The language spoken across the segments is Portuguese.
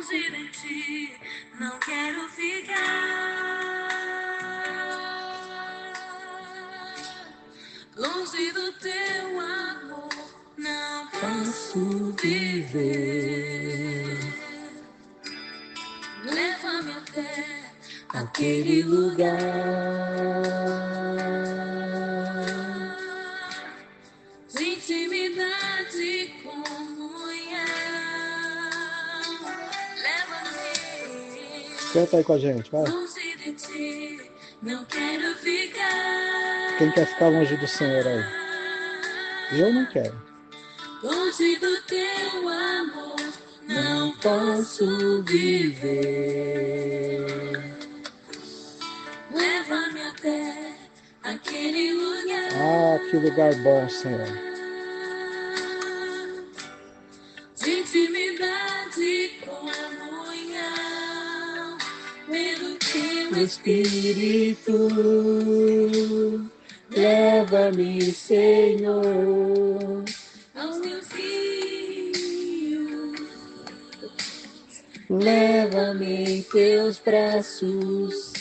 longe de ti, não quero ficar. Longe do teu amor, não posso viver. Leva-me até aquele lugar de intimidade e comunhão. Leva-me. Canta aí com a gente, vai. Longe de ti, não quero ficar. Quem quer ficar longe do Senhor aí? Eu não quero. Longe do teu amor, não posso viver. Leva-me até aquele lugar. Ah, que lugar bom, Senhor. De intimidade e comunhão, pelo teu Espírito, leva-me, Senhor, aos teus rios, leva-me em teus braços,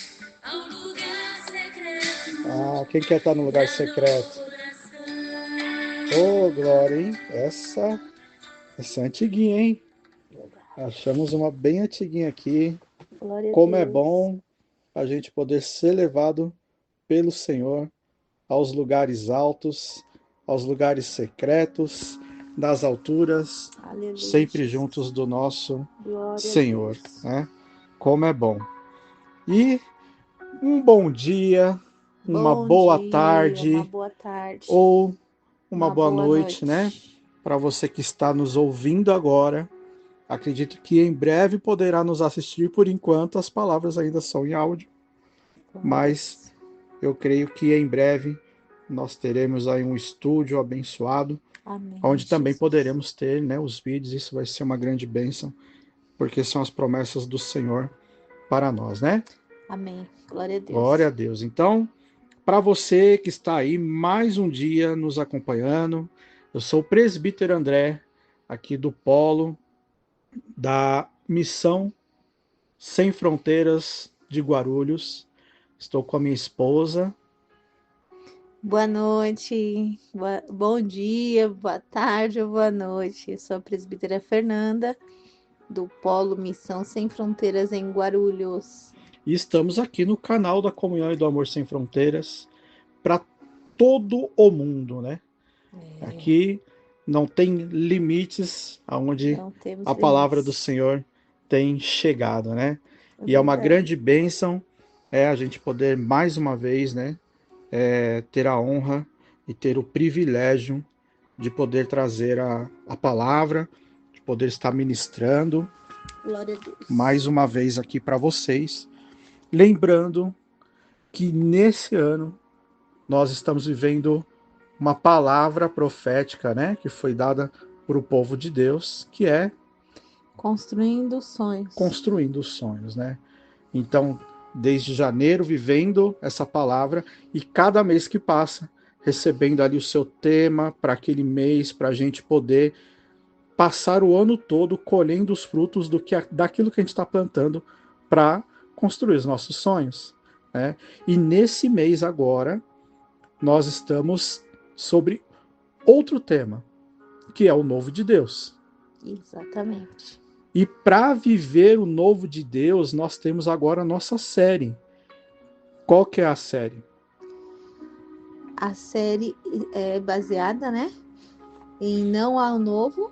ao lugar secreto. Ah, quem quer estar no lugar secreto? Oh, glória, hein? Essa é antiguinha, hein? Achamos uma bem antiguinha aqui. Glória a Como é Deus. bom a gente poder ser levado pelo Senhor aos lugares altos, aos lugares secretos, nas alturas, Aleluia. sempre juntos do nosso Glória Senhor, a Deus. né? Como é bom. E um bom dia, uma Bom boa dia, tarde uma boa tarde, ou uma boa noite, né? noite. Para você que está nos ouvindo agora. Acredito que em breve poderá nos assistir, por enquanto as palavras ainda são em áudio, mas eu creio que em breve nós teremos aí um estúdio abençoado, Amém, onde também Jesus. poderemos ter, né, os vídeos. Isso vai ser uma grande bênção, porque são as promessas do Senhor para nós, né? Amém. Glória a Deus. Glória a Deus. Então, para você que está aí mais um dia nos acompanhando, eu sou o presbítero André, aqui do Polo da Missão Sem Fronteiras de Guarulhos. Estou com a minha esposa. Boa noite, bom dia, boa tarde ou boa noite. Eu sou a presbítera Fernanda, do Polo Missão Sem Fronteiras em Guarulhos. E estamos aqui no canal da Comunhão e do Amor Sem Fronteiras para todo o mundo, né? Aqui não tem limites aonde Não temos a palavra do limites. Senhor tem chegado, né? É E é uma verdade. grande bênção a gente poder mais uma vez, né, ter a honra e ter o privilégio de poder trazer a palavra, de poder estar ministrando Glória a Deus. mais uma vez aqui para vocês. Lembrando que nesse ano nós estamos vivendo uma palavra profética, né, que foi dada para o povo de Deus, que é Construindo sonhos. construindo sonhos, né? Então, desde janeiro vivendo essa palavra e cada mês que passa recebendo ali o seu tema para aquele mês, para a gente poder passar o ano todo colhendo os frutos daquilo que a gente está plantando para construir os nossos sonhos, né? E nesse mês agora nós estamos sobre outro tema, que é o novo de Deus. Exatamente. E para viver o novo de Deus, nós temos agora a nossa série. Qual que é a série? A série é baseada, né, em não ao novo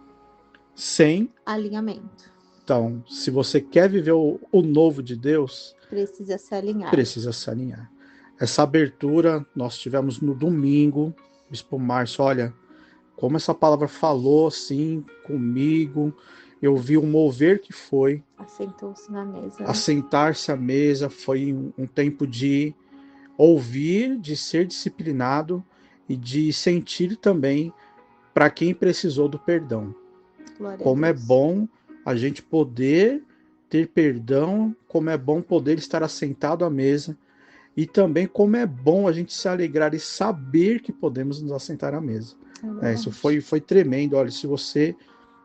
Sem alinhamento. Então, se você quer viver o novo de Deus, Precisa se alinhar. precisa se alinhar. Essa abertura nós tivemos no domingo. Bispo Márcio, olha, como essa palavra falou assim comigo, eu vi o mover que foi. Assentou-se na mesa. Né? Assentar-se à mesa foi um tempo de ouvir, de ser disciplinado e de sentir também para quem precisou do perdão. Glória Como a é Deus. bom a gente poder ter perdão, como é bom poder estar assentado à mesa, e também como é bom a gente se alegrar e saber que podemos nos assentar à mesa. Isso foi tremendo. Olha, se você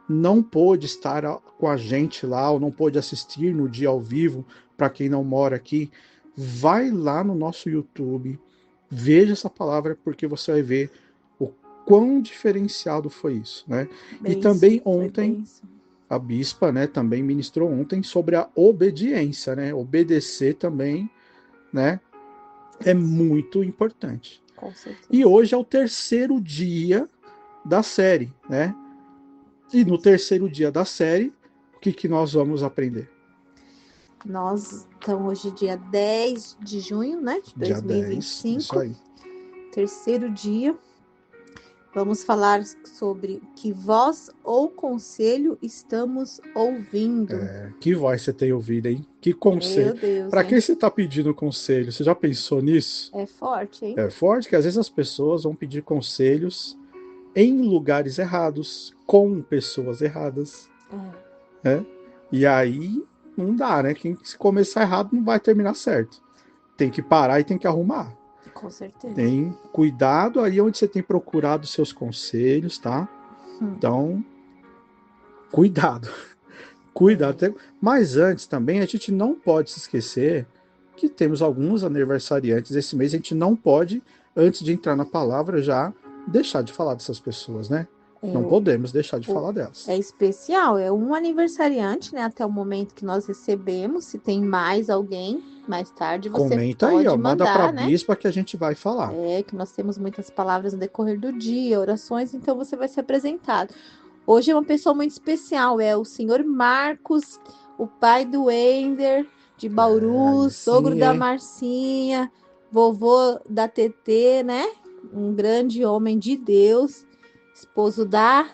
não pôde estar com a gente lá, ou não pôde assistir no dia ao vivo, para quem não mora aqui, vai lá no nosso YouTube, veja essa palavra, porque você vai ver o quão diferenciado foi isso, né? E também ontem, a bispa, né, também ministrou ontem sobre a obediência, né? Obedecer também, né, é muito importante. Com certeza. E hoje é o terceiro dia da série, né? E no terceiro dia da série, o que nós vamos aprender? Nós estamos hoje dia 10 de junho, né, de Dia 2025. 10, isso aí. Terceiro dia. Vamos falar sobre que voz ou conselho estamos ouvindo. Que voz você tem ouvido, hein? Que conselho. Meu Deus, Para hein? quem você está pedindo conselho? Você já pensou nisso? É forte, hein? É forte que às vezes as pessoas vão pedir conselhos em lugares errados, com pessoas erradas. Né? E aí não dá, né? Quem se começar errado não vai terminar certo. Tem que parar e tem que arrumar. Com certeza. Tem cuidado aí onde você tem procurado seus conselhos, tá? Então, cuidado. Cuidado. Mas antes também, a gente não pode se esquecer que temos alguns aniversariantes esse mês. A gente não pode, antes de entrar na palavra, já deixar de falar dessas pessoas, né? Não podemos deixar de falar delas. É especial, é um aniversariante, né? Até o momento que nós recebemos. Se tem mais alguém, mais tarde você comenta pode aí, ó, mandar, manda para a né? bispa que a gente vai falar. É, que nós temos muitas palavras no decorrer do dia, orações, então você vai ser apresentado. Hoje é uma pessoa muito especial, é o senhor Marcos, o pai do Wender, de Bauru, sogro da Marcinha, vovô da TT, né? Um grande homem de Deus, esposo da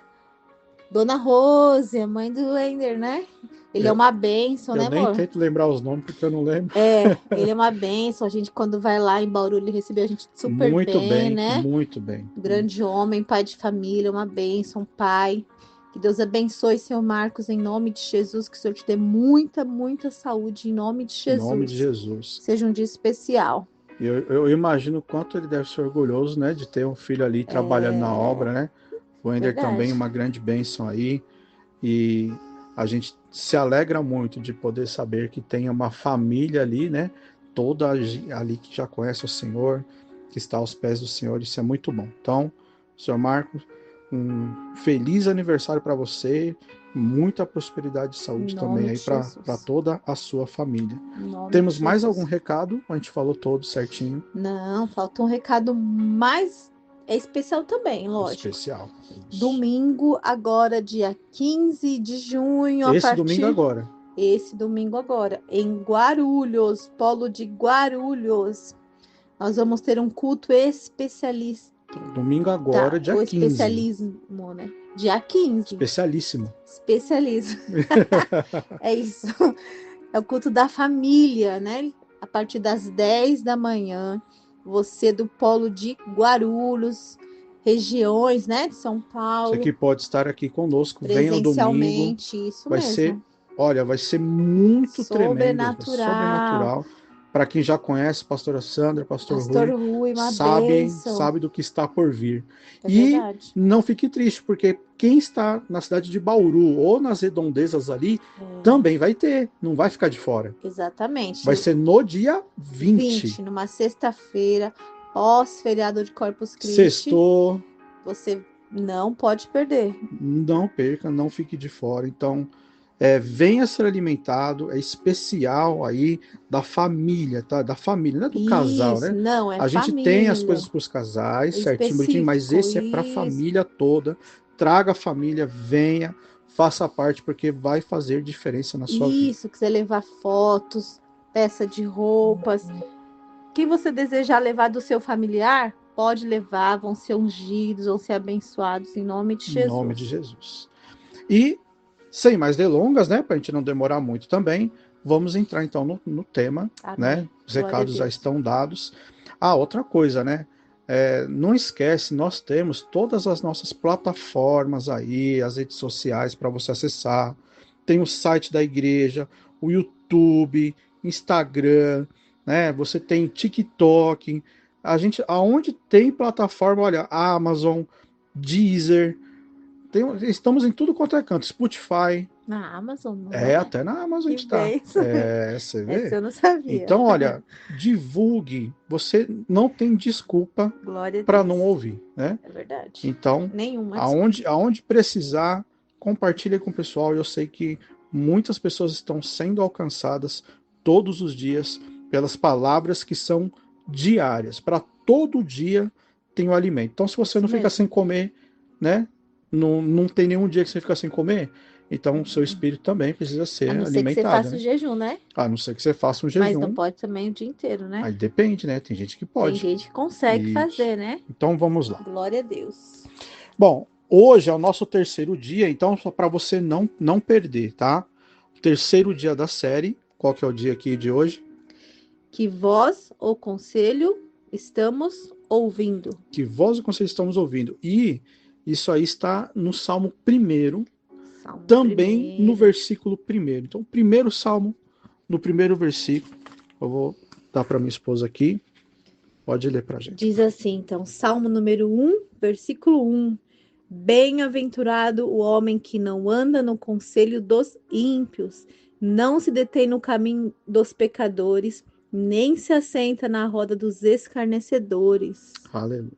Dona Rose, a mãe do Wender, né? Ele é uma bênção, né, amor? Eu nem tento lembrar os nomes porque eu não lembro. Ele é uma bênção. A gente, quando vai lá em Bauru, ele recebeu a gente super muito bem, né? Muito bem. Grande homem, pai de família, uma bênção, pai. Que Deus abençoe, Senhor Marcos, em nome de Jesus. Que o Senhor te dê muita, muita saúde, em nome de Jesus. Em nome de Jesus. Seja um dia especial. Eu imagino o quanto ele deve ser orgulhoso, né? De ter um filho ali trabalhando na obra, né? O Wender também, uma grande bênção aí. E a gente se alegra muito de poder saber que tem uma família ali, né? Toda ali que já conhece o Senhor, que está aos pés do Senhor. Isso é muito bom. Então, Senhor Marcos, um feliz aniversário para você, muita prosperidade e saúde também aí para toda a sua família. Temos mais algum recado? A gente falou todo certinho. Não, falta um recado mais especial também, lógico. Especial. Isso. Domingo, agora, dia 15 de junho. Esse domingo agora, em Guarulhos, polo de Guarulhos. Nós vamos ter um culto especialista. Domingo agora, dia 15. Especialismo, né? Dia 15. Especialíssimo. É isso. É o culto da família, né? A partir das 10 da manhã. Você do polo de Guarulhos, regiões, né, de São Paulo. Você que pode estar aqui conosco, venha no domingo. Isso vai mesmo. Ser, olha, vai ser muito sobrenatural. Sobrenatural. Para quem já conhece, pastora Sandra, pastor Rui, sabe do que está por vir. Verdade. Não fique triste, porque quem está na cidade de Bauru ou nas redondezas ali, também vai ter, não vai ficar de fora. Exatamente. Vai ser no dia 20. Numa sexta-feira, pós-feriado de Corpus Christi. Sextou. Você não pode perder. Não perca, não fique de fora. Então, venha ser alimentado, é especial aí da família, tá? Da família, não é do casal, né? Não, é a gente família. tem as coisas para os casais, certinho, bonitinho, mas esse é para a família toda. Traga a família, venha, faça parte, porque vai fazer diferença na sua vida. Isso, quiser levar fotos, peça de roupas. Quem você desejar levar do seu familiar, pode levar, vão ser ungidos, vão ser abençoados, em nome de Jesus. Em nome de Jesus. E, sem mais delongas, né, para a gente não demorar muito também, vamos entrar então no tema, né? Os recados já estão dados. Outra coisa, né? Não esquece, nós temos todas as nossas plataformas aí, as redes sociais para você acessar. Tem o site da igreja, o YouTube, Instagram, né? Você tem TikTok. Aonde tem plataforma, olha, Amazon, Deezer, Estamos em tudo quanto é canto. Spotify. Na Amazon, não é? Até na Amazon a Que gente tá. bênção. Você vê? Essa eu não sabia. Então, olha, divulgue. Você não tem desculpa Glória a para Deus. não ouvir, né? É verdade. Então, Nenhuma. aonde precisar, compartilhe com o pessoal. Eu sei que muitas pessoas estão sendo alcançadas todos os dias pelas palavras que são diárias. Para todo dia tem o alimento. Então, se você não fica sem comer, né? Não tem nenhum dia que você fica sem comer. Então, o seu espírito também precisa ser alimentado. A não ser que você faça o jejum, né? A não ser que você faça um jejum. Mas não pode também o dia inteiro, né? Aí depende, né? Tem gente que pode. Tem gente que consegue fazer, né? Então, vamos lá. Glória a Deus. Bom, hoje é o nosso terceiro dia, então só para você não perder, tá? Terceiro dia da série. Qual que é o dia aqui de hoje? Que voz ou conselho estamos ouvindo. Que voz ou conselho estamos ouvindo. E isso aí está no Salmo 1º, também no versículo 1º. Então, o primeiro Salmo, no primeiro versículo, eu vou dar para minha esposa aqui. Pode ler para a gente. Diz assim, então, Salmo número 1, versículo 1. Bem-aventurado o homem que não anda no conselho dos ímpios, não se detém no caminho dos pecadores, nem se assenta na roda dos escarnecedores. Aleluia.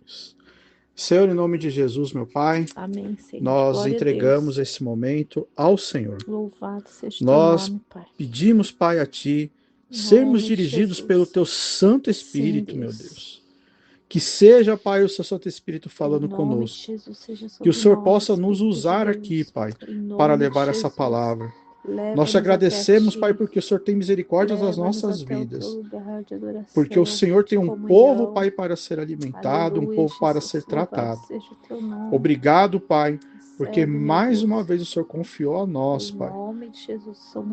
Senhor, em nome de Jesus, meu Pai, amém, Senhor. Nós entregamos esse momento ao Senhor. Louvado seja nós teu nome, Pai. Pedimos, Pai, a Ti, sermos dirigidos pelo Teu Santo Espírito, sim, Deus. Meu Deus. Que seja, Pai, o Seu Santo Espírito falando conosco. Que o Senhor possa nos usar aqui, Pai, para levar essa palavra. Nós te agradecemos, Pai, porque o Senhor tem misericórdia das nossas vidas. Porque o Senhor tem um povo, Pai, para ser alimentado, um povo para ser tratado. Obrigado, Pai, porque mais uma vez o Senhor confiou a nós, Pai.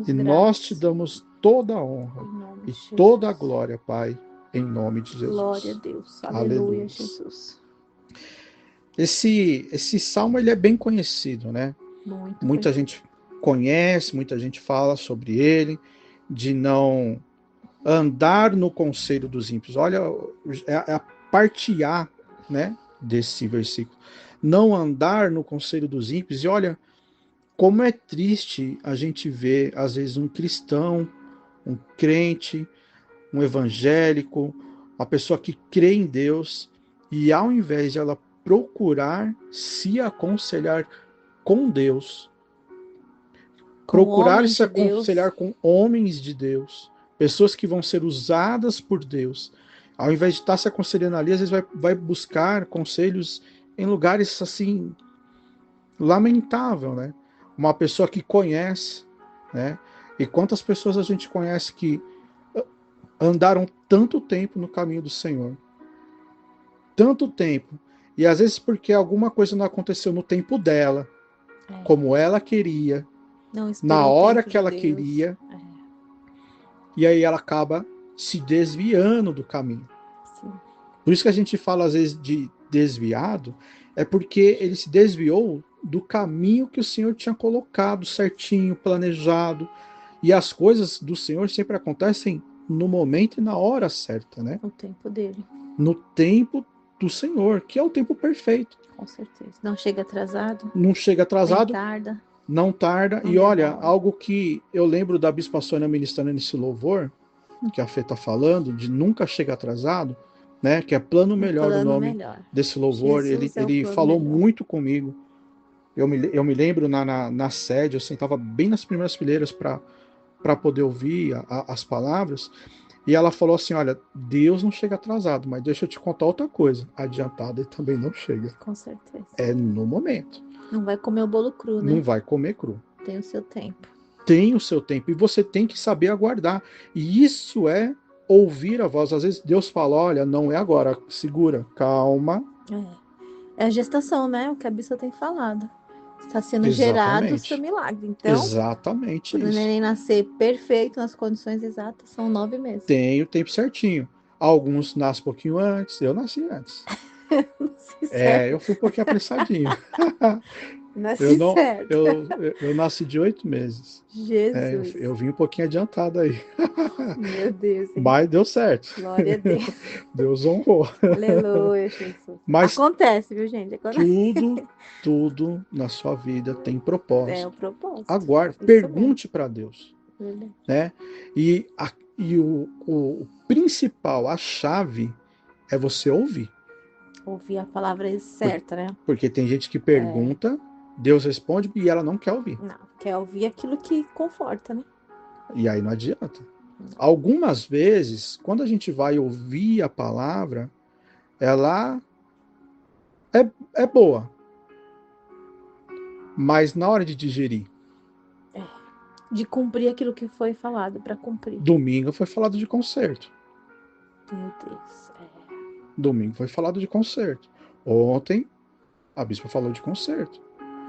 E nós te damos toda a honra e toda a glória, Pai, em nome de Jesus. Glória a Deus. Aleluia, Jesus. Esse salmo ele é bem conhecido, né? Muita gente conhece, muita gente fala sobre ele, de não andar no conselho dos ímpios. Olha, é a parte A, né, desse versículo. Não andar no conselho dos ímpios. E olha, como é triste a gente ver, às vezes, um cristão, um crente, um evangélico, uma pessoa que crê em Deus, e ao invés de ela procurar se aconselhar com Deus, procurar se aconselhar com homens de Deus, pessoas que vão ser usadas por Deus, ao invés de estar se aconselhando ali, às vezes vai buscar conselhos em lugares assim, lamentável, né? Uma pessoa que conhece, né? E quantas pessoas a gente conhece que andaram tanto tempo no caminho do Senhor, tanto tempo, e às vezes porque alguma coisa não aconteceu no tempo dela, como ela queria, na hora que ela queria, e aí ela acaba se desviando do caminho. Sim. Por isso que a gente fala às vezes de desviado, é porque ele se desviou do caminho que o Senhor tinha colocado certinho, planejado, e as coisas do Senhor sempre acontecem no momento e na hora certa, né? No tempo dele. No tempo do Senhor, que é o tempo perfeito. Com certeza. Não chega atrasado. Não chega atrasado. Nem tarda. Não tarda. Não, e olha, algo que eu lembro da Bispa Sônia ministrando nesse louvor, que a Fê está falando, de nunca chega atrasado, né? Que é Plano Melhor o nome desse louvor. Ele falou melhor. Muito comigo. Eu me lembro na sede, eu sentava bem nas primeiras fileiras para poder ouvir as palavras. E ela falou assim, olha, Deus não chega atrasado, mas deixa eu te contar outra coisa. Adiantado ele também não chega. Com certeza. É no momento. Não vai comer o bolo cru, né? Não vai comer cru. Tem o seu tempo. Tem o seu tempo. E você tem que saber aguardar. E isso é ouvir a voz. Às vezes Deus fala, olha, não é agora. Segura, calma. É a gestação, né? O que a Bíblia tem falado. Está sendo gerado o seu milagre. Então, exatamente para o neném nascer perfeito, nas condições exatas, são 9 meses. Tem o tempo certinho. Alguns nascem um pouquinho antes, eu nasci antes. Eu fui um pouquinho apressadinho. Eu Nasci não, certo. eu nasci de 8 meses. Jesus. Eu vim um pouquinho adiantado aí. Meu Deus, hein? Mas deu certo. Glória a Deus. Deus honrou. Aleluia, Jesus. Mas Acontece, viu, gente? tudo na sua vida tem É o propósito. propósito. Aguarde, Isso mesmo. pergunte para Deus, Verdade. né? E o principal, a chave é você ouvir. Ouvir a palavra Por- certa, né? Porque tem gente que É, pergunta, Deus responde e ela não quer ouvir. não, quer ouvir aquilo que conforta, né? E aí não adianta. Algumas vezes, quando a gente vai ouvir a palavra, ela é boa, mas na hora de digerir, É, de cumprir aquilo que foi falado para cumprir. domingo foi falado de conserto. Meu Deus. Domingo foi falado de conserto. Ontem, a bispa falou de conserto.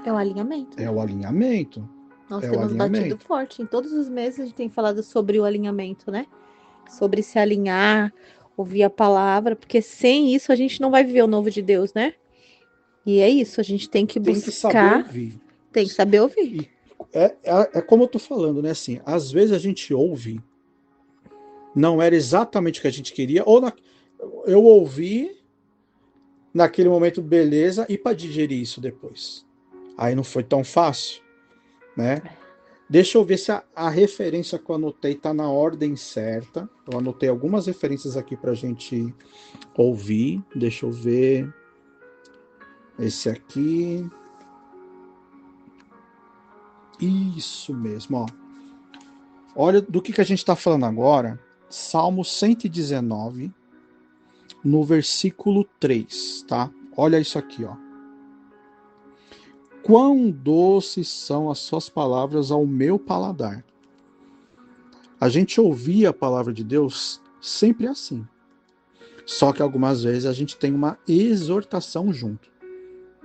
É o alinhamento, É né? o alinhamento. Nós É o temos batido alinhamento. forte. Em todos os meses a gente tem falado sobre o alinhamento, né? Sobre se alinhar, ouvir a palavra, porque sem isso a gente não vai viver o novo de Deus, né? E é isso, a gente tem que Tem que saber buscar, ouvir. tem que saber ouvir. E é como eu tô falando, né? Assim, às vezes a gente ouve, não era exatamente o que a gente queria, eu ouvi naquele momento, beleza, e para digerir isso depois. Aí não foi tão fácil, né? Deixa eu ver se a referência que eu anotei está na ordem certa. Eu anotei algumas referências aqui para a gente ouvir. Deixa eu ver. Esse aqui. Isso mesmo, ó. Olha do que a gente está falando agora. Salmo 119, no versículo 3, tá? Olha isso aqui, ó. Quão doces são as suas palavras ao meu paladar. A gente ouvia a palavra de Deus sempre assim. Só que algumas vezes a gente tem uma exortação junto.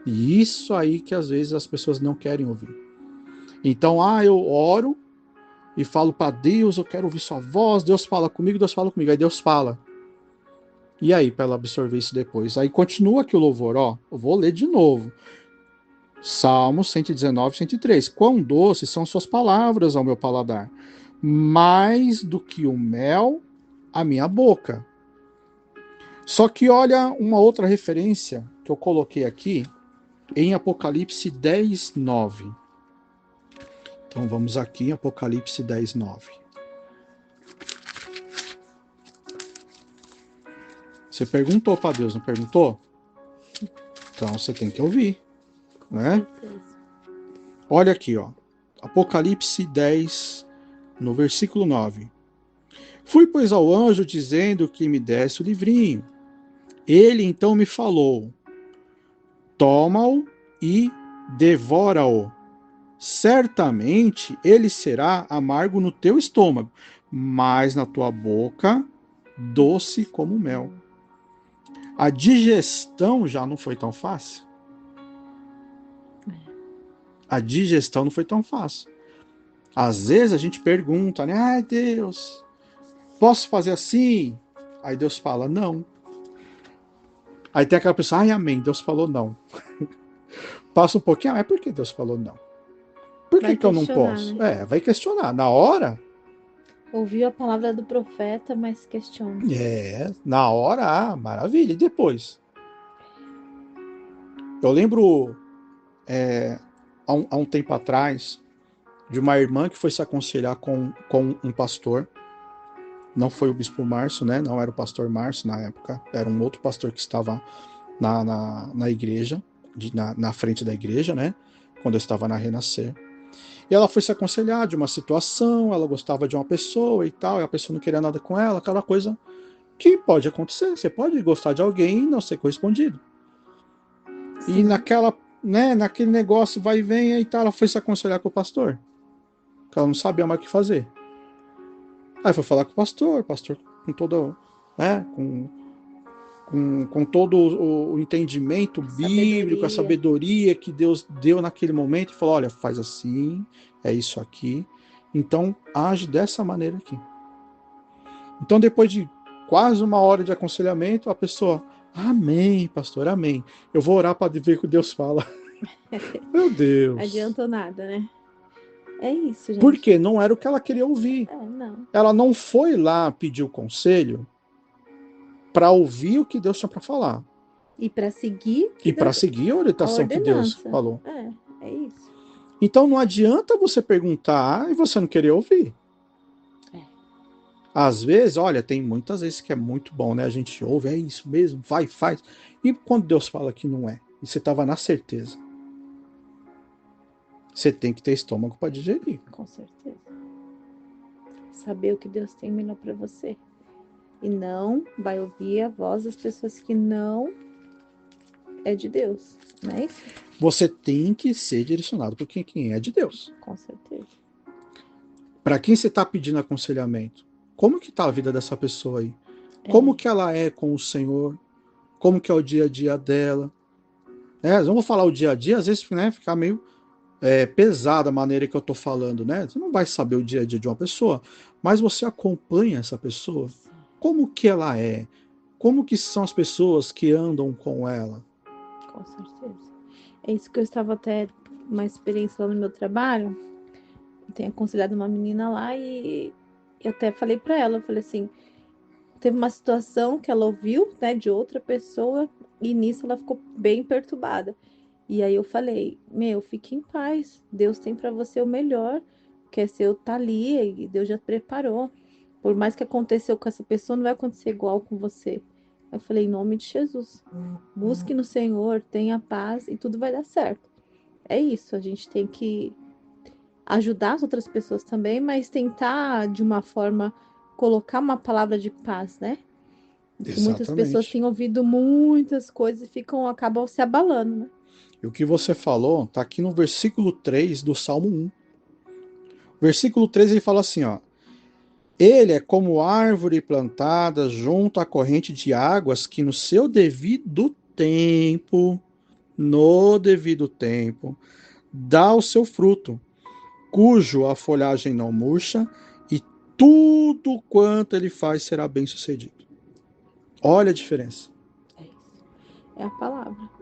E isso aí que às vezes as pessoas não querem ouvir. Então, eu oro e falo para Deus, eu quero ouvir sua voz, Deus fala comigo, aí Deus fala. E aí, para ela absorver isso depois? Aí continua aqui o louvor, ó, eu vou ler de novo. Salmo 119, 103. Quão doces são suas palavras ao meu paladar, mais do que o mel à minha boca. Só que olha uma outra referência que eu coloquei aqui em Apocalipse 10, 9. Então vamos aqui em Apocalipse 10, 9. Você perguntou para Deus, não perguntou? Então você tem que ouvir, né? Olha aqui, ó. Apocalipse 10, no versículo 9. Fui, pois, ao anjo dizendo que me desse o livrinho. Ele então me falou: toma-o e devora-o. Certamente ele será amargo no teu estômago, mas na tua boca doce como mel. A digestão já não foi tão fácil. A digestão não foi tão fácil. Às vezes a gente pergunta, né? Ai, Deus, posso fazer assim? Aí Deus fala, não. Aí tem aquela pessoa, ai, amém, Deus falou não. Passa um pouquinho, por que Deus falou não? Por que eu não posso? Né? Vai questionar. Na hora... Ouviu a palavra do profeta, mas questiona. Na hora, maravilha. E depois? Eu lembro, há um tempo atrás, de uma irmã que foi se aconselhar com um pastor. Não foi o bispo Márcio, né? Não era o pastor Márcio na época. Era um outro pastor que estava na igreja, na frente da igreja, né? Quando eu estava na Renascer. E ela foi se aconselhar de uma situação, ela gostava de uma pessoa e tal, e a pessoa não queria nada com ela, aquela coisa que pode acontecer. Você pode gostar de alguém e não ser correspondido. Sim. E naquele negócio vai e vem e tal, ela foi se aconselhar com o pastor. Porque ela não sabia mais o que fazer. Aí foi falar com o pastor com todo, né, com todo o entendimento bíblico, a sabedoria que Deus deu naquele momento, e falou, olha, faz assim, é isso aqui, então age dessa maneira aqui. Então depois de quase uma hora de aconselhamento, a pessoa, amém, pastor, amém, eu vou orar para ver o que Deus fala. Meu Deus. Adiantou nada, né? É isso, gente. Porque não era o que ela queria ouvir. Não. Ela não foi lá pedir o conselho para ouvir o que Deus tinha para falar. E para seguir. E para seguir a orientação que Deus falou. É isso. Então não adianta você perguntar e você não querer ouvir. Às vezes, olha, tem muitas vezes que é muito bom, né? A gente ouve, é isso mesmo, vai, faz. E quando Deus fala que não é, e você estava na certeza, você tem que ter estômago para digerir. Com certeza. Saber o que Deus tem melhor para você. E não vai ouvir a voz das pessoas que não é de Deus, não é isso? Você tem que ser direcionado por quem é de Deus. Com certeza. Para quem você está pedindo aconselhamento? Como que está a vida dessa pessoa aí? Como que ela é com o Senhor? Como que é o dia a dia dela? Vamos falar o dia a dia, às vezes, né, ficar meio pesada a maneira que eu estou falando, né? Você não vai saber o dia a dia de uma pessoa, mas você acompanha essa pessoa. Como que ela é? Como que são as pessoas que andam com ela? Com certeza. É isso que eu estava até uma experiência lá no meu trabalho. Eu tenho aconselhado uma menina lá e eu até falei para ela, eu falei assim, teve uma situação que ela ouviu, né, de outra pessoa e nisso ela ficou bem perturbada. E aí eu falei, fique em paz, Deus tem para você o melhor, que é seu tá ali e Deus já preparou. Por mais que aconteceu com essa pessoa, não vai acontecer igual com você. Eu falei, em nome de Jesus, busque no Senhor, tenha paz e tudo vai dar certo. É isso, a gente tem que ajudar as outras pessoas também, mas tentar de uma forma colocar uma palavra de paz, né? Porque muitas pessoas têm ouvido muitas coisas e acabam se abalando, né? E o que você falou está aqui no versículo 3 do Salmo 1. Versículo 3 ele fala assim, ó. Ele é como árvore plantada junto à corrente de águas que no devido tempo, dá o seu fruto, cujo a folhagem não murcha e tudo quanto ele faz será bem sucedido. Olha a diferença. É isso.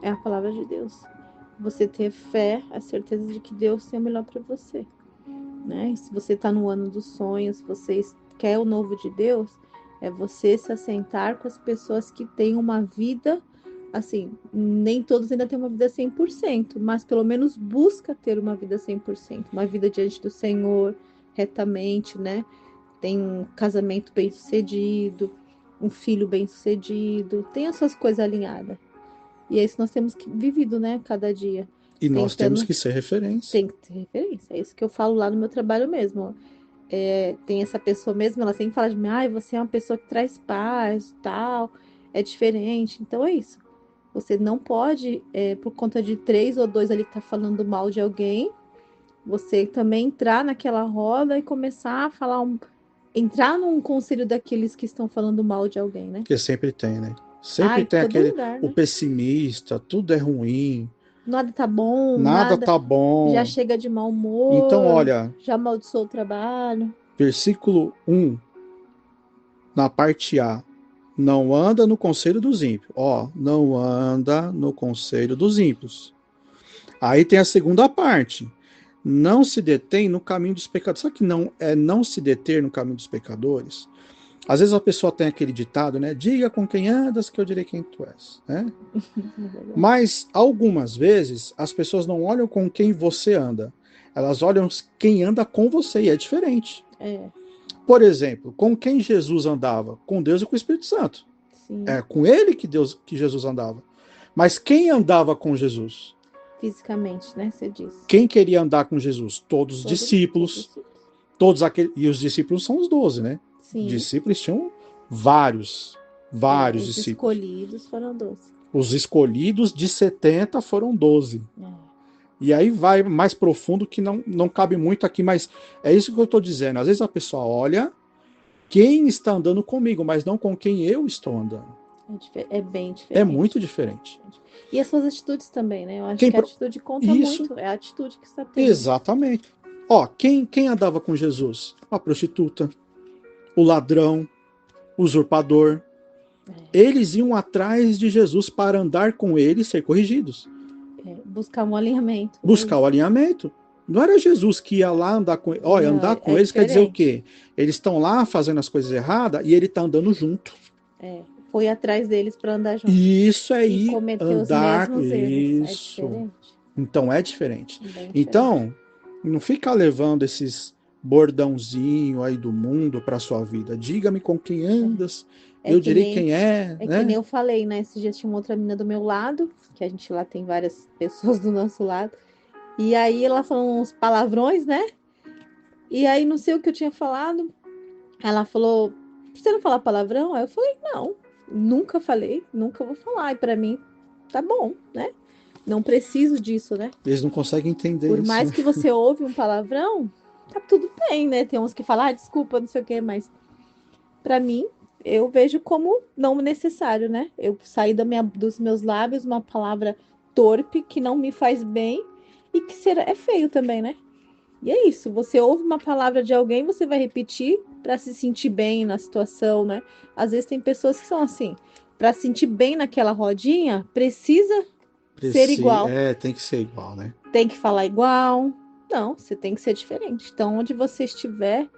É a palavra de Deus. Você ter fé, a certeza de que Deus tem o melhor para você. Né? E se você está no ano dos sonhos, se você quer o novo de Deus, é você se assentar com as pessoas que têm uma vida, assim, nem todos ainda têm uma vida 100%, mas pelo menos busca ter uma vida 100%, uma vida diante do Senhor, retamente, né? Tem um casamento bem sucedido, um filho bem sucedido, tem as suas coisas alinhadas. E é isso que nós temos vivido, né, cada dia. E nós temos que ser referência. Tem que ser referência. É isso que eu falo lá no meu trabalho mesmo. Tem essa pessoa mesmo, ela sempre fala de mim, você é uma pessoa que traz paz, tal, é diferente. Então é isso. Você não pode, por conta de 3 ou 2 ali que tá falando mal de alguém, você também entrar naquela roda e começar a falar entrar num conselho daqueles que estão falando mal de alguém, né? Porque sempre tem, né? Sempre tem aquele, lugar, né? O pessimista, tudo é ruim. Nada tá bom. Nada tá bom. Já chega de mau humor. Então, olha. Já amaldiçoou o trabalho. Versículo 1, na parte A. Não anda no conselho dos ímpios. Não anda no conselho dos ímpios. Aí tem a segunda parte. Não se detém no caminho dos pecadores. Sabe que não se deter no caminho dos pecadores? Às vezes a pessoa tem aquele ditado, né? Diga com quem andas que eu direi quem tu és, né? Mas algumas vezes as pessoas não olham com quem você anda. Elas olham quem anda com você e é diferente. Por exemplo, com quem Jesus andava? Com Deus e com o Espírito Santo. Sim. É com ele que Jesus andava. Mas quem andava com Jesus? Fisicamente, né? Você disse. Quem queria andar com Jesus? Todos os discípulos. Todos aqueles. E os discípulos são os 12, né? Sim. Discípulos tinham vários discípulos. Os escolhidos foram 12. Os escolhidos de 70 foram 12. E aí vai mais profundo que não cabe muito aqui, mas é isso que eu estou dizendo. Às vezes a pessoa olha quem está andando comigo, mas não com quem eu estou andando. É bem diferente. É muito diferente. E as suas atitudes também, né? Eu acho que a atitude conta muito. É a atitude que está tendo. Exatamente. Quem andava com Jesus? A prostituta, o ladrão, o usurpador. Eles iam atrás de Jesus para andar com ele e ser corrigidos. buscar um alinhamento. Buscar o alinhamento. Não era Jesus que ia lá andar com eles. Olha, andar com eles quer dizer o quê? Eles estão lá fazendo as coisas erradas e ele está andando junto. Foi atrás deles para andar junto. Isso aí, e cometer andar, os mesmos erros. isso. Então é diferente. Bem então, não fica levando esses bordãozinho aí do mundo para sua vida. Diga-me com quem andas, eu direi quem é. Que nem eu falei, né? Esse dia tinha uma outra menina do meu lado, que a gente lá tem várias pessoas do nosso lado. E aí ela falou uns palavrões, né? E aí não sei o que eu tinha falado. Ela falou, você não fala palavrão? Aí eu falei, não, nunca falei, nunca vou falar. E pra mim, tá bom, né? Não preciso disso, né? Eles não conseguem entender Por isso. Por mais que você ouve um palavrão, tá tudo bem, né? Tem uns que falam, desculpa, não sei o quê, mas pra mim, eu vejo como não necessário, né? Eu saí dos meus lábios uma palavra torpe que não me faz bem e que é feio também, né? E é isso, você ouve uma palavra de alguém, você vai repetir para se sentir bem na situação, né? Às vezes tem pessoas que são assim, para se sentir bem naquela rodinha, precisa ser igual. Tem que ser igual, né? Tem que falar igual. Não, você tem que ser diferente. Então, onde você estiver,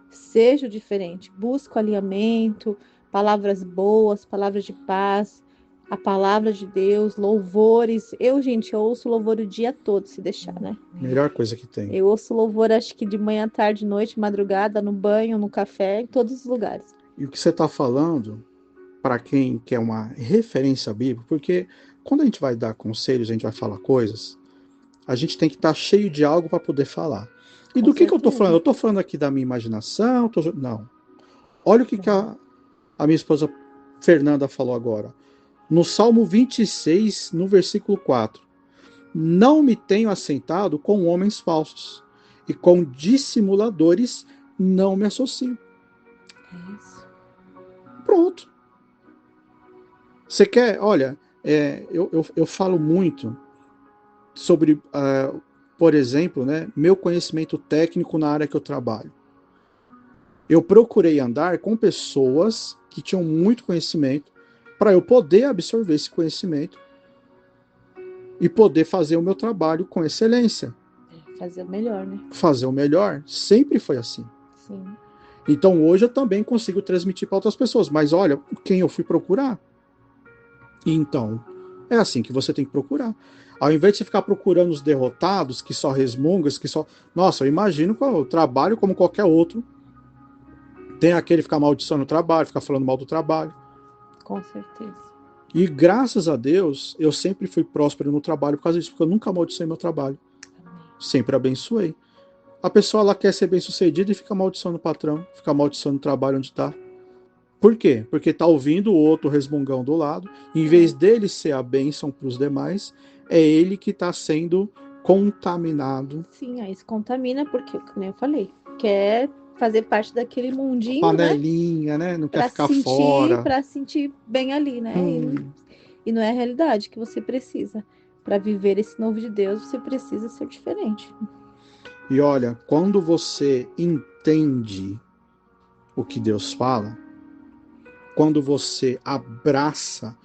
seja diferente. Busca o alinhamento, palavras boas, palavras de paz, a palavra de Deus, louvores. Eu ouço louvor o dia todo, se deixar, né? Melhor coisa que tem. Eu ouço louvor, acho que de manhã, tarde, noite, madrugada, no banho, no café, em todos os lugares. E o que você está falando, para quem quer uma referência bíblica, porque quando a gente vai dar conselhos, a gente vai falar coisas, a gente tem que estar cheio de algo para poder falar. E do que eu estou falando? Eu estou falando aqui da minha imaginação? Não. Olha o que a minha esposa Fernanda falou agora. No Salmo 26, no versículo 4. Não me tenho assentado com homens falsos, e com dissimuladores não me associo. É isso. Pronto. Você quer, olha, eu falo muito sobre, por exemplo, né, meu conhecimento técnico na área que eu trabalho. Eu procurei andar com pessoas que tinham muito conhecimento para eu poder absorver esse conhecimento e poder fazer o meu trabalho com excelência. Fazer o melhor, né? Fazer o melhor. Sempre foi assim. Sim. Então hoje eu também consigo transmitir para outras pessoas. Mas olha, quem eu fui procurar. Então, é assim que você tem que procurar. Ao invés de você ficar procurando os derrotados, que só resmungam, que só... Nossa, eu imagino que eu trabalho como qualquer outro. Tem aquele ficar maldiçoando o trabalho, ficar falando mal do trabalho. Com certeza. E graças a Deus, eu sempre fui próspero no trabalho por causa disso, porque eu nunca amaldiçoei meu trabalho. Sempre abençoei. A pessoa ela quer ser bem-sucedida e fica amaldiçoando o patrão, fica amaldiçoando o trabalho onde está. Por quê? Porque está ouvindo o outro resmungão do lado, em vez dele ser a bênção para os demais, é ele que está sendo contaminado. Sim, aí se contamina porque, como eu falei, quer fazer parte daquele mundinho, panelinha, né? Não quer ficar sentir, fora. Para sentir bem ali, né? E não é a realidade que você precisa. Para viver esse novo de Deus, você precisa ser diferente. E olha, quando você entende o que Deus fala, quando você abraça,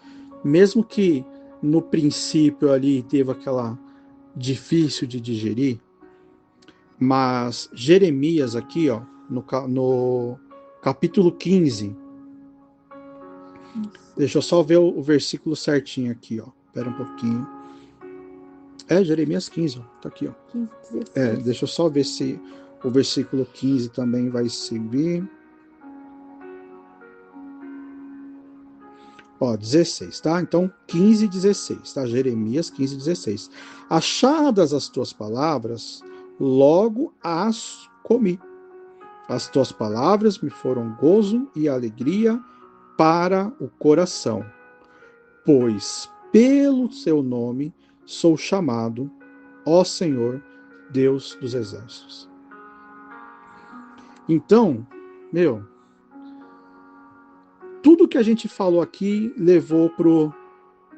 mesmo que no princípio ali teve aquela difícil de digerir, mas Jeremias aqui, ó, no capítulo 15, deixa eu só ver o versículo certinho aqui, ó. Espera um pouquinho. Jeremias 15, ó. Tá aqui, ó. 15, deixa eu só ver se o versículo 15 também vai servir. Ó, 16, tá? Então, 15, 16, tá? Jeremias 15, 16. Achadas as tuas palavras, logo as comi. As tuas palavras me foram gozo e alegria para o coração, pois pelo seu nome sou chamado, ó Senhor, Deus dos exércitos. Então, tudo que a gente falou aqui levou para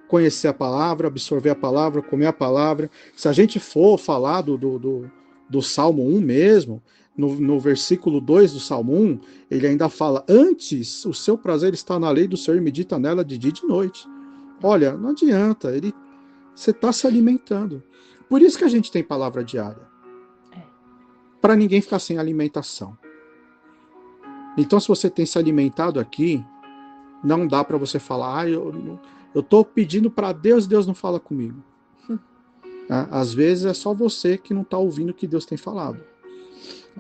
conhecer a palavra, absorver a palavra, comer a palavra. Se a gente for falar do Salmo 1 mesmo, no versículo 2 do Salmo 1, ele ainda fala, antes o seu prazer está na lei do Senhor e medita nela de dia e de noite. Olha, não adianta, Você está se alimentando. Por isso que a gente tem palavra diária. Para ninguém ficar sem alimentação. Então, se você tem se alimentado aqui, não dá para você falar, eu estou pedindo para Deus, Deus não fala comigo. Às vezes é só você que não está ouvindo o que Deus tem falado.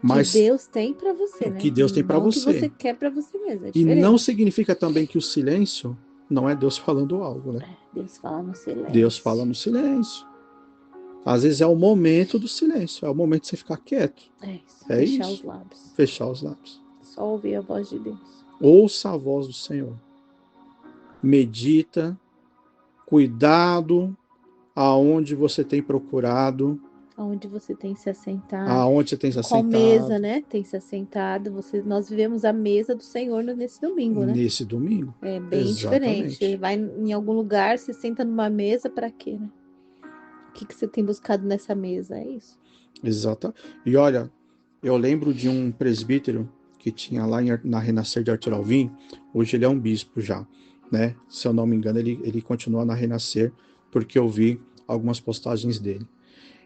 Mas que Deus tem para você, o né? que Deus tem para você. O que você quer para você mesmo. É e não significa também que o silêncio não é Deus falando algo, né? Deus fala no silêncio. Deus fala no silêncio. Às vezes é o momento do silêncio, é o momento de você ficar quieto. Fechar os lábios. Fechar os lábios. Só ouvir a voz de Deus. Ouça a voz do Senhor. Medita. Cuidado aonde você tem procurado. Aonde você tem se assentado. Aonde você tem se assentado. Qual mesa, né? Tem se assentado. Nós vivemos a mesa do Senhor nesse domingo, né? Nesse domingo. É bem diferente. Ele vai em algum lugar, se senta numa mesa, para quê, né? O que você tem buscado nessa mesa? É isso. Exato. E olha, eu lembro de um presbítero que tinha lá na Renascer de Arthur Alvim. Hoje ele é um bispo já, né? Se eu não me engano, ele continua na Renascer, porque eu vi algumas postagens dele.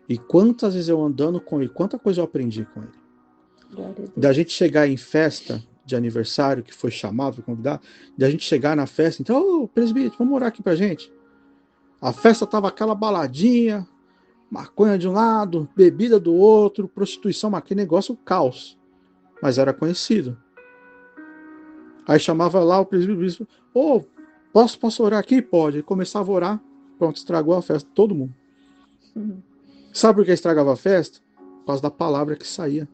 E quantas vezes eu andando com ele, quanta coisa eu aprendi com ele. Da gente chegar em festa de aniversário, que foi chamado, foi convidado, da gente chegar na festa, então, ô presbítero, vamos orar aqui pra gente. A festa tava aquela baladinha, maconha de um lado, bebida do outro, prostituição, aquele negócio, caos. Mas era conhecido. Aí chamava lá o presbítero, ô, posso orar aqui? Pode. Ele começava a orar, pronto, estragou a festa, todo mundo. Sabe por que estragava a festa? Por causa da palavra que saía.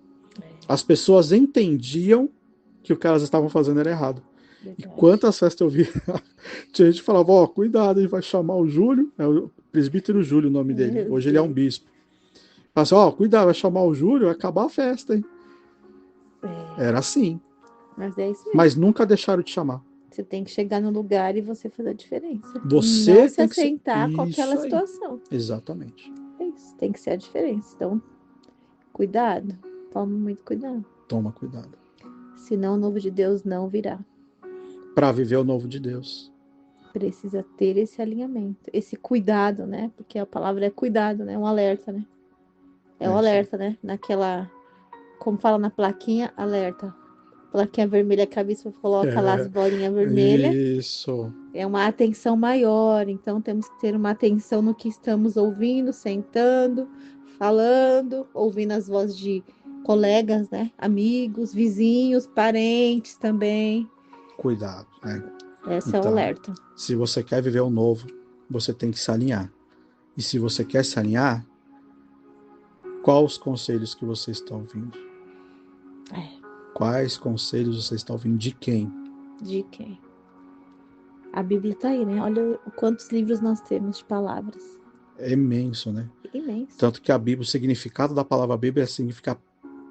As pessoas entendiam que o que elas estavam fazendo era errado. E quantas festas eu vi, tinha gente que falava, ó, cuidado, ele vai chamar o Júlio, é o presbítero Júlio o nome dele, hoje ele é um bispo. Fala assim, ó, cuidado, vai chamar o Júlio, vai acabar a festa, hein? Era assim. Mas é isso mesmo. Mas nunca deixaram de chamar. Você tem que chegar no lugar e você fazer a diferença. Você não se assentar com aquela situação. Exatamente. É isso, tem que ser a diferença. Então, cuidado. Toma muito cuidado. Toma cuidado. Senão o novo de Deus não virá. Para viver o novo de Deus. Precisa ter esse alinhamento, esse cuidado, né? Porque a palavra é cuidado, né? Um alerta, né? É um alerta, né? Naquela, como fala na plaquinha, alerta. Plaquinha vermelha que a bispa coloca lá as bolinhas vermelhas. Isso. É uma atenção maior, então temos que ter uma atenção no que estamos ouvindo, sentando, falando, ouvindo as vozes de colegas, né? Amigos, vizinhos, parentes também. Cuidado, né? Esse é o alerta. Se você quer viver o novo, você tem que se alinhar. E se você quer se alinhar, quais os conselhos que você está ouvindo? Quais conselhos você está ouvindo? De quem? De quem? A Bíblia está aí, né? Olha quantos livros nós temos de palavras. É imenso, né? Imenso. Tanto que a Bíblia, o significado da palavra Bíblia significa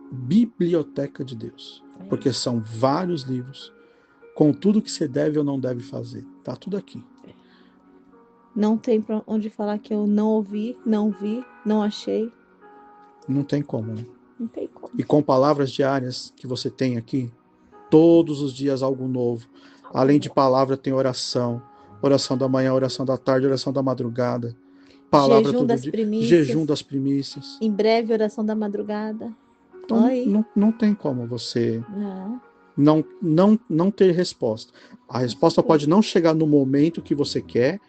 biblioteca de Deus. Porque são vários livros com tudo que você deve ou não deve fazer. Tá tudo aqui. Não tem pra onde falar que eu não ouvi, não vi, não achei. Não tem como, né? Não tem como. E com palavras diárias que você tem aqui, todos os dias algo novo. Além de palavra, tem oração. Oração da manhã, oração da tarde, oração da madrugada. Palavra jejum todo das dia. primícias. Jejum das primícias. Em breve, oração da madrugada. Então, não tem como você não ter resposta. A resposta pode não chegar no momento que você quer,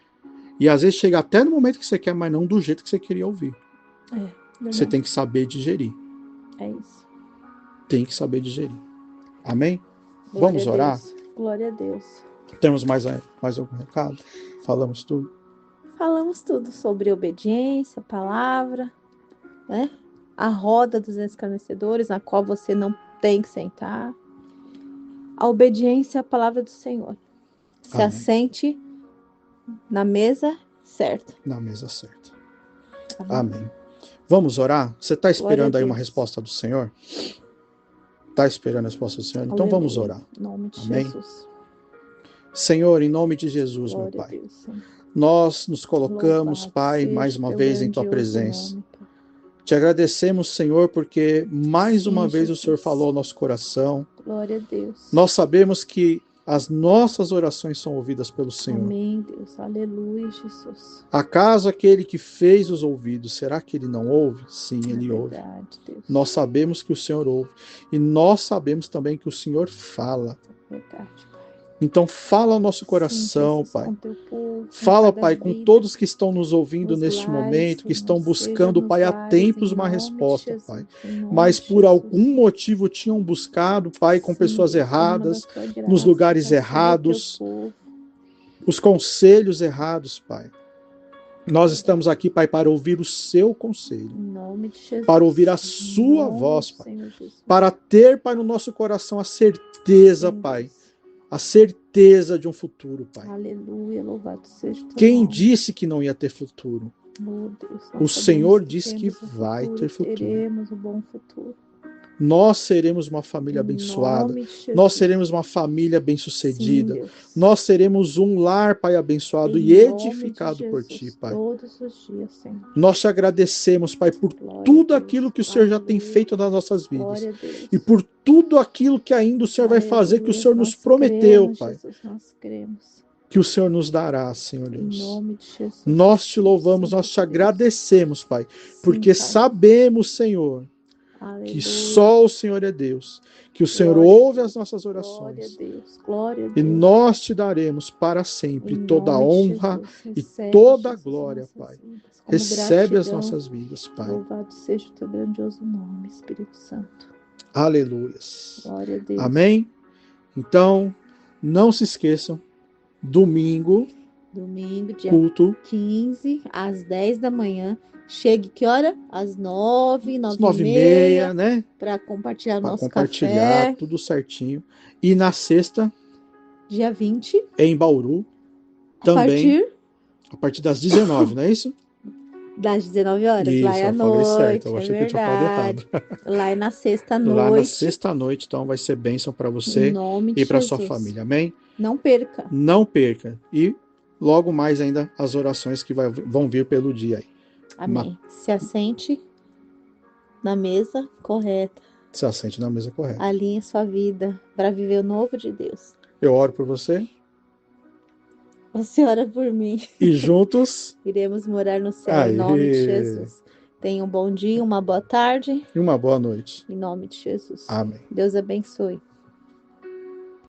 e às vezes chega até no momento que você quer, mas não do jeito que você queria ouvir. Você tem que saber digerir. É isso. Tem que saber digerir. Amém? Glória Vamos orar? Glória a Deus. Temos mais algum recado? Falamos tudo? Falamos tudo sobre obediência, palavra, né? A roda dos escarnecedores, na qual você não tem que sentar. A obediência à palavra do Senhor. Se assente na mesa certa. Na mesa certa. Amém. Vamos orar? Você está esperando aí uma resposta do Senhor? Está esperando a resposta do Senhor? Então vamos orar. Em nome de Amém? Jesus. Senhor, em nome de Jesus, meu Pai. Nós nos colocamos, Pai, mais uma vez em Tua presença. Te agradecemos, Senhor, porque mais uma vez o Senhor falou ao nosso coração. Glória a Deus. Nós sabemos que as nossas orações são ouvidas pelo Senhor. Amém, Deus. Aleluia, Jesus. Acaso aquele que fez os ouvidos, será que ele não ouve? Sim, ele ouve. Verdade, Deus. Nós sabemos que o Senhor ouve. E nós sabemos também que o Senhor fala. Verdade, Pai. Então fala ao nosso coração, Jesus, Pai. com teu povo, Fala, cada Pai, com vida, todos que estão nos ouvindo nos neste lares, momento, que estão Senhor, buscando, seja Pai, nos há lares, tempos em uma nome de resposta, Jesus, Pai. em nome Mas de por Jesus. algum motivo tinham buscado, Pai, com Sim, pessoas Deus, derrama erradas, da tua graça, nos lugares Pai, sobre o teu errados, povo. os conselhos errados, Pai. Nós estamos aqui, Pai, para ouvir o seu conselho, Em nome de Jesus. para ouvir a Em sua nome voz, do Pai, Senhor Jesus. para ter, Pai, no nosso coração a certeza, Sim, Pai, Deus. a certeza de um futuro, Pai. Aleluia, louvado seja o teu Quem nome. disse que não ia ter futuro? Oh, Deus, nós O sabemos Senhor disse que temos um vai ter futuro. teremos um bom futuro. Nós seremos uma família Em abençoada. nome de Jesus. Nós seremos uma família Sim, bem-sucedida. Deus. Nós seremos um lar, Pai, abençoado Em e nome de edificado por Ti, Jesus, Pai. todos os dias, Senhor. Nós te agradecemos, Pai, por Glória tudo a Deus. aquilo que o Senhor já tem Aleluia. feito nas nossas vidas. Glória a Deus. E por tudo aquilo que ainda o Senhor vai fazer, que o Aleluia. Senhor nos Nós prometeu, cremos, Pai. Jesus, nós cremos. Que o Senhor nos dará, Senhor Em Deus. nome de Jesus. Nós te louvamos, Santo nós te Deus. agradecemos, Pai. Sim, Porque Pai. sabemos, Senhor, que Aleluia. só o Senhor é Deus, que o Senhor Glória a ouve Deus. as nossas Glória a orações, Deus. Glória a e Deus. nós te daremos para sempre Em toda a nome de honra Jesus, e recebe, toda a Jesus, glória, nossas Pai. vidas, como Recebe as gratidão. nossas vidas, Pai. Louvado seja o teu grandioso nome, Espírito Santo. Aleluias. Glória a Deus. Amém? Então, não se esqueçam, domingo, Domingo, dia culto, 15, às 10 da manhã. Chegue que hora? Às 9, às 9 e 9h30, meia, né? para compartilhar Para nosso compartilhar café. tudo certinho. E na sexta, Dia 20, em Bauru, a também, a partir das 19h, não é isso? das 19 horas. Isso, Lá é à eu falei certo. noite, Eu é achei que eu tinha falado verdade. errado. Lá é na Lá na sexta-noite. sexta-noite, então vai ser bênção para Em você nome de e para sua Jesus. família. Amém? Não perca. Não perca. E logo mais ainda as orações que vão vir pelo dia aí. Amém. Se assente na mesa correta. Se assente na mesa correta. Alinhe sua vida para viver o novo de Deus. Eu oro por você Você ora por mim. e juntos. Iremos morar no céu em nome de Jesus. Tenha um bom dia, uma boa tarde. E uma boa noite. Em nome de Jesus. Amém. Deus abençoe.